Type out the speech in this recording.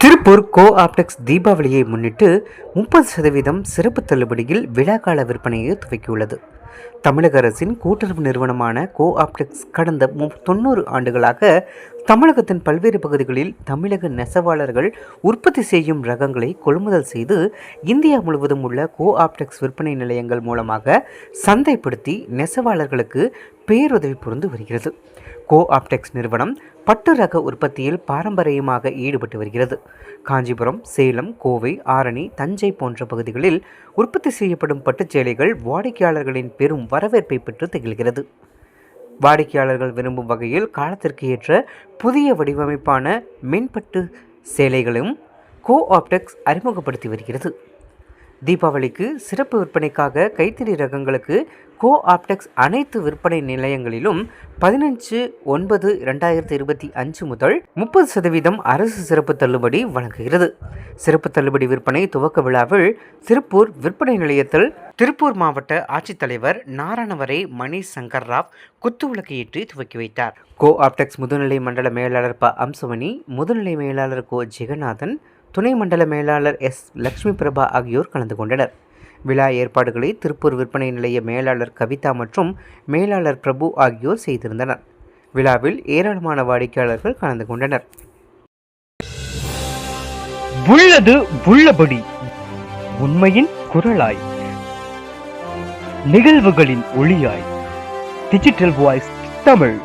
திருப்பூர் கோ-ஆப்டெக்ஸ் தீபாவளியை முன்னிட்டு 30% சிறப்பு தள்ளுபடியில் விழாக்கால விற்பனையை துவக்கியுள்ளது. தமிழக அரசின் கூட்டுறவு நிறுவனமான கோ-ஆப்டெக்ஸ் கடந்த 90 ஆண்டுகளாக தமிழகத்தின் பல்வேறு பகுதிகளில் தமிழக நெசவாளர்கள் உற்பத்தி செய்யும் ரகங்களை கொள்முதல் செய்து இந்தியா முழுவதும் உள்ள கோ-ஆப்டெக்ஸ் விற்பனை நிலையங்கள் மூலமாக சந்தைப்படுத்தி நெசவாளர்களுக்கு பேருதவி புரிந்து வருகிறது. கோ-ஆப்டெக்ஸ் நிறுவனம் பட்டு ரக உற்பத்தியில் பாரம்பரியமாக ஈடுபட்டு வருகிறது. காஞ்சிபுரம், சேலம், கோவை, ஆரணி, தஞ்சை போன்ற பகுதிகளில் உற்பத்தி செய்யப்படும் பட்டுச்சேலைகள் வாடிக்கையாளர்களின் பெரும் வரவேற்பை பெற்று திகழ்கிறது. வாடிக்கையாளர்கள் விரும்பும் வகையில் காலத்திற்கு ஏற்ற புதிய வடிவமைப்பான மின்பட்டு சேலைகளும் கோ-ஆப்டெக்ஸ் அறிமுகப்படுத்தி வருகிறது. தீபாவளிக்கு சிறப்பு விற்பனைக்காக கைத்தறி ரகங்களுக்கு கோ-ஆப்டெக்ஸ் அனைத்து விற்பனை நிலையங்களிலும் 15/9/2025 முதல் 30% அரசு சிறப்பு தள்ளுபடி வழங்குகிறது. சிறப்பு தள்ளுபடி விற்பனை துவக்க விழாவில் திருப்பூர் விற்பனை நிலையத்தில் திருப்பூர் மாவட்ட ஆட்சித்தலைவர் நாராயணவரை மணி சங்கர் ராவ் குத்துவிளக்கு ஏற்றி துவக்கி வைத்தார். கோ-ஆப்டெக்ஸ் முதுநிலை மண்டல மேலாளர் ப. அம்சமணி, முதுநிலை மேலாளர் கோ. ஜெகநாதன், துணை மண்டல மேலாளர் எஸ். லட்சுமி பிரபா ஆகியோர் கலந்து கொண்டனர். விழா ஏற்பாடுகளை திருப்பூர் விற்பனை நிலைய மேலாளர் கவிதா மற்றும் மேலாளர் பிரபு ஆகியோர் செய்திருந்தனர். விழாவில் ஏராளமான வாடிக்கையாளர்கள் கலந்து கொண்டனர். உள்ளது உள்ளபடி, உண்மையின் குரலாய், நிகழ்வுகளின் ஒளியாய், டிஜிட்டல் வாய்ஸ் தமிழ்.